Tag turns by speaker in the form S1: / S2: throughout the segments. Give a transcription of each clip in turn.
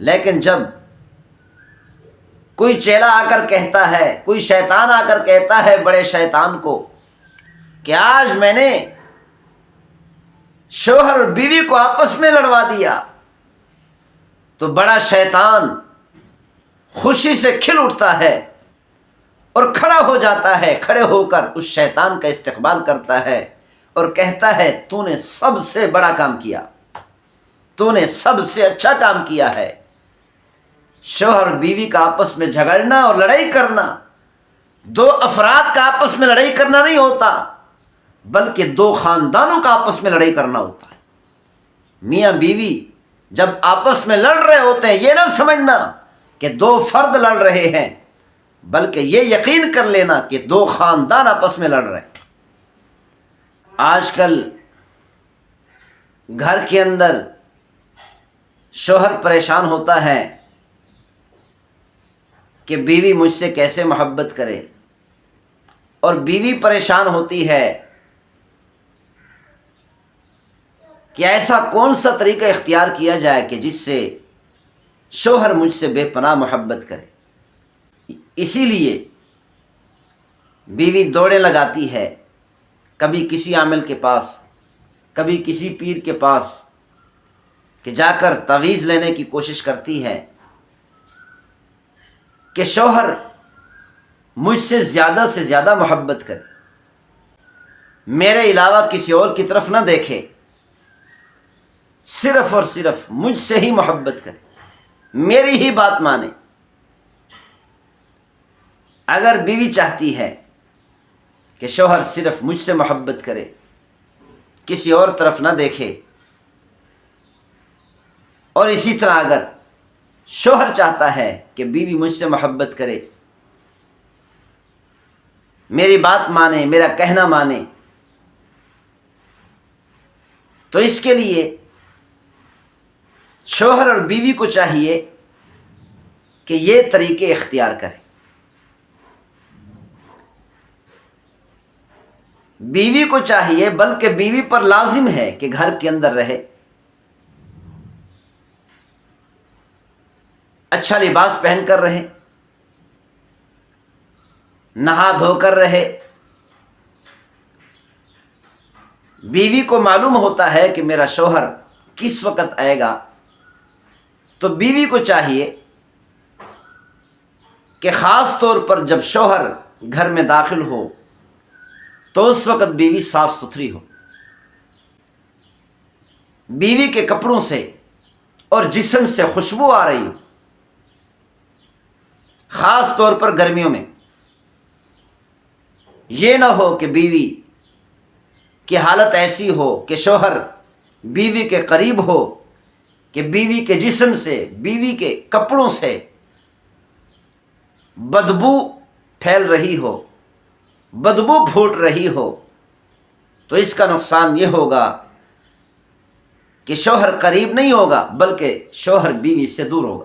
S1: لیکن جب کوئی چیلا آ کر کہتا ہے، کوئی شیطان آ کر کہتا ہے بڑے شیطان کو کہ آج میں نے شوہر اور بیوی کو آپس میں لڑوا دیا، تو بڑا شیطان خوشی سے کھل اٹھتا ہے اور کھڑا ہو جاتا ہے، کھڑے ہو کر اس شیطان کا استقبال کرتا ہے اور کہتا ہے تو نے سب سے بڑا کام کیا، تو نے سب سے اچھا کام کیا ہے۔ شوہر بیوی کا آپس میں جھگڑنا اور لڑائی کرنا دو افراد کا آپس میں لڑائی کرنا نہیں ہوتا، بلکہ دو خاندانوں کا آپس میں لڑائی کرنا ہوتا ہے۔ میاں بیوی جب آپس میں لڑ رہے ہوتے ہیں، یہ نہ سمجھنا کہ دو فرد لڑ رہے ہیں، بلکہ یہ یقین کر لینا کہ دو خاندان آپس میں لڑ رہے ہیں۔ آج کل گھر کے اندر شوہر پریشان ہوتا ہے کہ بیوی مجھ سے کیسے محبت کرے، اور بیوی پریشان ہوتی ہے کہ ایسا کون سا طریقہ اختیار کیا جائے کہ جس سے شوہر مجھ سے بے پناہ محبت کرے۔ اسی لیے بیوی دوڑیں لگاتی ہے، کبھی کسی عامل کے پاس، کبھی کسی پیر کے پاس، کہ جا کر تعویذ لینے کی کوشش کرتی ہے کہ شوہر مجھ سے زیادہ محبت کرے، میرے علاوہ کسی اور کی طرف نہ دیکھے، صرف اور صرف مجھ سے ہی محبت کرے، میری ہی بات مانے۔ اگر بیوی چاہتی ہے کہ شوہر صرف مجھ سے محبت کرے، کسی اور طرف نہ دیکھے، اور اسی طرح اگر شوہر چاہتا ہے کہ بیوی مجھ سے محبت کرے، میری بات مانے، میرا کہنا مانے، تو اس کے لیے شوہر اور بیوی کو چاہیے کہ یہ طریقے اختیار کریں۔ بیوی کو چاہیے، بلکہ بیوی پر لازم ہے کہ گھر کے اندر رہے، اچھا لباس پہن کر رہے، نہا دھو کر رہے۔ بیوی کو معلوم ہوتا ہے کہ میرا شوہر کس وقت آئے گا، تو بیوی کو چاہیے کہ خاص طور پر جب شوہر گھر میں داخل ہو تو اس وقت بیوی صاف ستھری ہو، بیوی کے کپڑوں سے اور جسم سے خوشبو آ رہی ہو، خاص طور پر گرمیوں میں۔ یہ نہ ہو کہ بیوی کی حالت ایسی ہو کہ شوہر بیوی کے قریب ہو کہ بیوی کے جسم سے، بیوی کے کپڑوں سے بدبو پھیل رہی ہو، بدبو پھوٹ رہی ہو، تو اس کا نقصان یہ ہوگا کہ شوہر قریب نہیں ہوگا، بلکہ شوہر بیوی سے دور ہوگا۔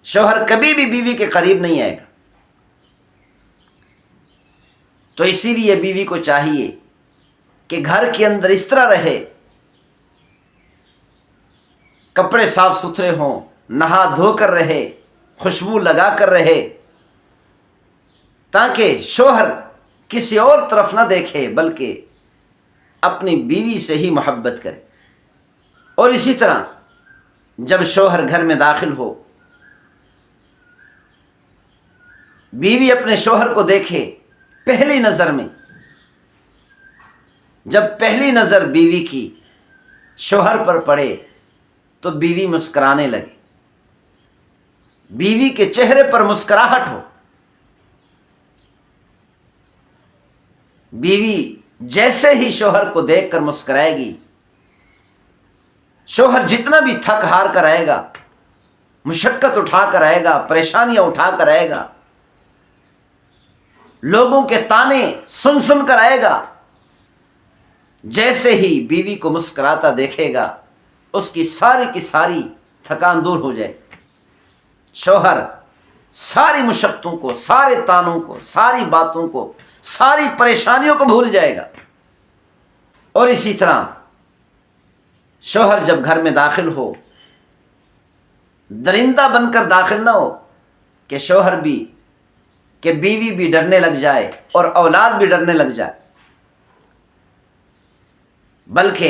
S1: شوہر کبھی بھی بیوی کے قریب نہیں آئے گا۔ تو اسی لیے بیوی کو چاہیے کہ گھر کے اندر اس طرح رہے، کپڑے صاف ستھرے ہوں، نہا دھو کر رہے، خوشبو لگا کر رہے، تاکہ شوہر کسی اور طرف نہ دیکھے، بلکہ اپنی بیوی سے ہی محبت کرے۔ اور اسی طرح جب شوہر گھر میں داخل ہو، بیوی اپنے شوہر کو دیکھے پہلی نظر میں، جب پہلی نظر بیوی کی شوہر پر پڑے تو بیوی مسکرانے لگے، بیوی کے چہرے پر مسکراہٹ ہو، بیوی جیسے ہی شوہر کو دیکھ کر مسکرائے گی، شوہر جتنا بھی تھک ہار کر آئے گا، مشقت اٹھا کر آئے گا، پریشانیاں اٹھا کر آئے گا، لوگوں کے تانے سن سن کر آئے گا، جیسے ہی بیوی کو مسکراتا دیکھے گا، اس کی ساری تھکان دور ہو جائے۔ شوہر ساری مشقتوں کو، سارے تانوں کو، ساری باتوں کو، ساری پریشانیوں کو بھول جائے گا۔ اور اسی طرح شوہر جب گھر میں داخل ہو درندہ بن کر داخل نہ ہو کہ شوہر بھی کہ بیوی بھی ڈرنے لگ جائے اور اولاد بھی ڈرنے لگ جائے، بلکہ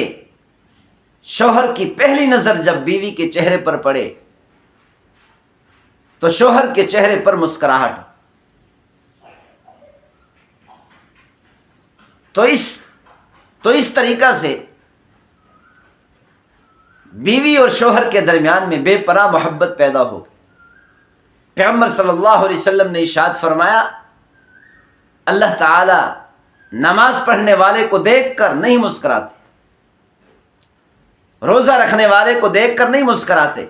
S1: شوہر کی پہلی نظر جب بیوی کے چہرے پر پڑے تو شوہر کے چہرے پر مسکراہٹ، تو اس طریقہ سے بیوی اور شوہر کے درمیان میں بے پناہ محبت پیدا ہوگی۔ پیغمبر صلی اللہ علیہ وسلم نے ارشاد فرمایا، اللہ تعالی نماز پڑھنے والے کو دیکھ کر نہیں مسکراتے، روزہ رکھنے والے کو دیکھ کر نہیں مسکراتے،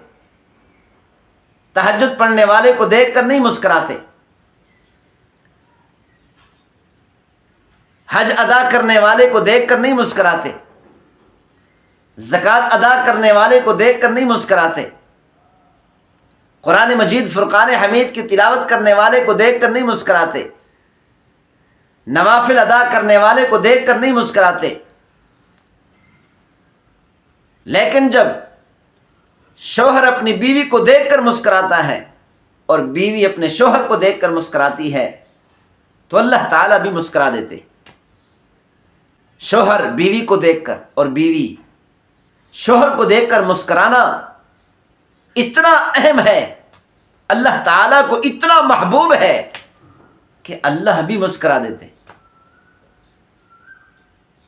S1: تہجد پڑھنے والے کو دیکھ کر نہیں مسکراتے، حج ادا کرنے والے کو دیکھ کر نہیں مسکراتے، زکوٰۃ ادا کرنے والے کو دیکھ کر نہیں مسکراتے، قرآن مجید فرقان حمید کی تلاوت کرنے والے کو دیکھ کر نہیں مسکراتے، نوافل ادا کرنے والے کو دیکھ کر نہیں مسکراتے۔ لیکن جب شوہر اپنی بیوی کو دیکھ کر مسکراتا ہے اور بیوی اپنے شوہر کو دیکھ کر مسکراتی ہے تو اللہ تعالیٰ بھی مسکرا دیتے۔ شوہر بیوی کو دیکھ کر اور بیوی شوہر کو دیکھ کر مسکرانا اتنا اہم ہے، اللہ تعالیٰ کو اتنا محبوب ہے کہ اللہ بھی مسکرا دیتے۔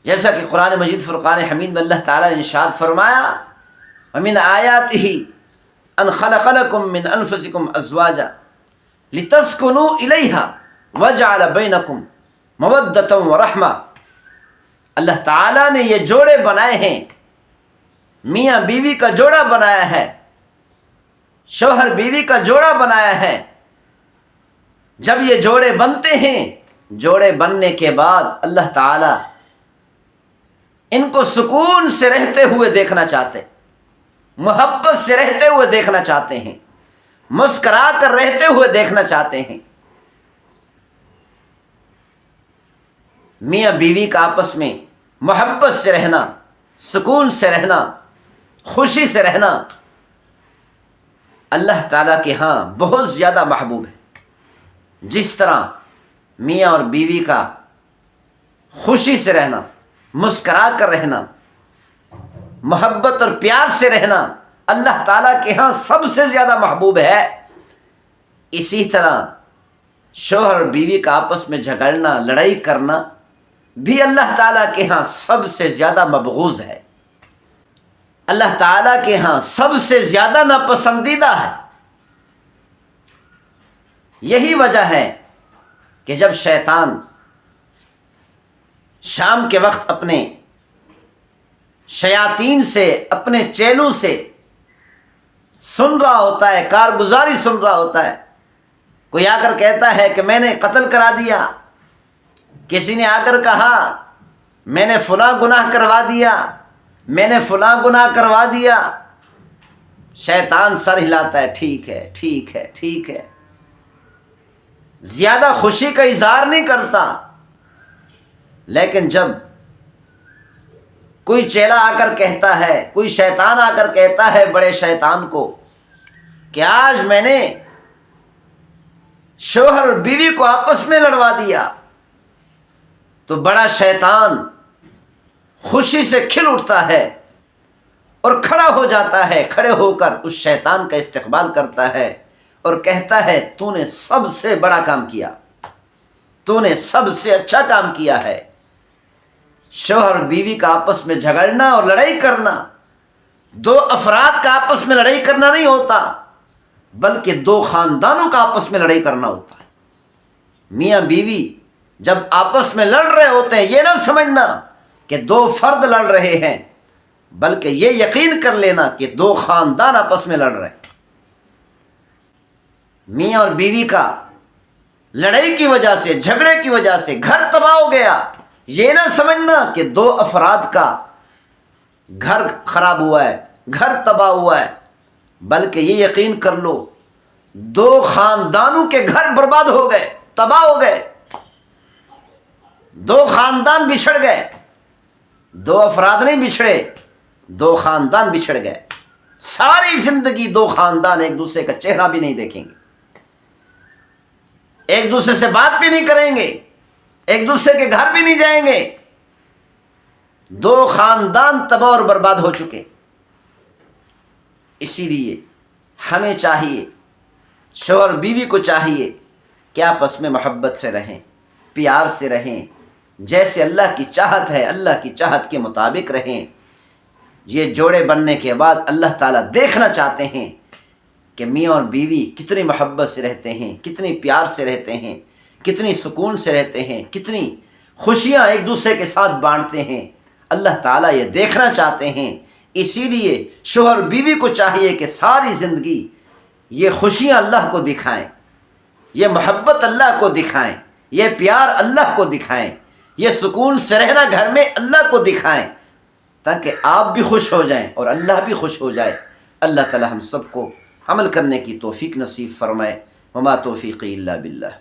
S1: جیسا کہ قرآن مجید فرقان حمید میں اللہ تعالیٰ نے ارشاد فرمایا، وَمِنْ آيَاتِهِ أَنْ خَلَقَ لَكُم مِّنْ أَنفُسِكُمْ أَزْوَاجًا لِتَسْكُنُوا إِلَيْهَا وَجَعَلَ بَيْنَكُمْ مَوَدَّةً وَرَحْمَةً، اللہ تعالیٰ نے یہ جوڑے بنائے ہیں، میاں بیوی کا جوڑا بنایا ہے، شوہر بیوی کا جوڑا بنایا ہے۔ جب یہ جوڑے بنتے ہیں، جوڑے بننے کے بعد اللہ تعالیٰ ان کو سکون سے رہتے ہوئے دیکھنا چاہتے، محبت سے رہتے ہوئے دیکھنا چاہتے ہیں، مسکرا کر رہتے ہوئے دیکھنا چاہتے ہیں۔ میاں بیوی کا آپس میں محبت سے رہنا، سکون سے رہنا، خوشی سے رہنا اللہ تعالیٰ کے ہاں بہت زیادہ محبوب ہے۔ جس طرح میاں اور بیوی کا خوشی سے رہنا، مسکرا کر رہنا، محبت اور پیار سے رہنا اللہ تعالیٰ کے ہاں سب سے زیادہ محبوب ہے، اسی طرح شوہر اور بیوی کا آپس میں جھگڑنا، لڑائی کرنا بھی اللہ تعالیٰ کے ہاں سب سے زیادہ مبغوض ہے، اللہ تعالیٰ کے ہاں سب سے زیادہ ناپسندیدہ ہے۔ یہی وجہ ہے کہ جب شیطان شام کے وقت اپنے شیاطین سے، اپنے چیلوں سے سن رہا ہوتا ہے، کارگزاری سن رہا ہوتا ہے، کوئی آ کر کہتا ہے کہ میں نے قتل کرا دیا، کسی نے آ کر کہا میں نے فلاں گناہ کروا دیا، میں نے فلاں گناہ کروا دیا، شیطان سر ہلاتا ہے، ٹھیک ہے ٹھیک ہے ٹھیک ہے، زیادہ خوشی کا اظہار نہیں کرتا۔ لیکن جب کوئی چیلا آ کر کہتا ہے، کوئی شیطان آ کر کہتا ہے بڑے شیطان کو کہ آج میں نے شوہر اور بیوی کو آپس میں لڑوا دیا، تو بڑا شیطان خوشی سے کھل اٹھتا ہے اور کھڑا ہو جاتا ہے، کھڑے ہو کر اس شیطان کا استقبال کرتا ہے اور کہتا ہے تو نے سب سے بڑا کام کیا، تو نے سب سے اچھا کام کیا ہے۔ شوہر اور بیوی کا آپس میں جھگڑنا اور لڑائی کرنا دو افراد کا آپس میں لڑائی کرنا نہیں ہوتا، بلکہ دو خاندانوں کا آپس میں لڑائی کرنا ہوتا ہے۔ میاں بیوی جب آپس میں لڑ رہے ہوتے ہیں، یہ نہ سمجھنا کہ دو فرد لڑ رہے ہیں، بلکہ یہ یقین کر لینا کہ دو خاندان آپس میں لڑ رہے ہیں۔ میاں اور بیوی کا لڑائی کی وجہ سے، جھگڑے کی وجہ سے گھر تباہ ہو گیا، یہ نہ سمجھنا کہ دو افراد کا گھر خراب ہوا ہے، گھر تباہ ہوا ہے، بلکہ یہ یقین کر لو دو خاندانوں کے گھر برباد ہو گئے، تباہ ہو گئے، دو خاندان بچھڑ گئے، دو افراد نہیں بچھڑے، دو خاندان بچھڑ گئے، ساری زندگی دو خاندان ایک دوسرے کا چہرہ بھی نہیں دیکھیں گے، ایک دوسرے سے بات بھی نہیں کریں گے، ایک دوسرے کے گھر بھی نہیں جائیں گے، دو خاندان تباہ اور برباد ہو چکے۔ اسی لیے ہمیں چاہیے، شوہر بیوی کو چاہیے کہ آپس میں محبت سے رہیں، پیار سے رہیں، جیسے اللہ کی چاہت ہے اللہ کی چاہت کے مطابق رہیں۔ یہ جوڑے بننے کے بعد اللہ تعالیٰ دیکھنا چاہتے ہیں کہ میاں اور بیوی کتنی محبت سے رہتے ہیں، کتنی پیار سے رہتے ہیں، کتنی سکون سے رہتے ہیں، کتنی خوشیاں ایک دوسرے کے ساتھ بانٹتے ہیں۔ اللہ تعالیٰ یہ دیکھنا چاہتے ہیں۔ اسی لیے شوہر بیوی کو چاہیے کہ ساری زندگی یہ خوشیاں اللہ کو دکھائیں، یہ محبت اللہ کو دکھائیں، یہ پیار اللہ کو دکھائیں، یہ سکون سے رہنا گھر میں اللہ کو دکھائیں، تاکہ آپ بھی خوش ہو جائیں اور اللہ بھی خوش ہو جائے۔ اللہ تعالی ہم سب کو عمل کرنے کی توفیق نصیب فرمائے۔ وما توفیقی الا باللہ۔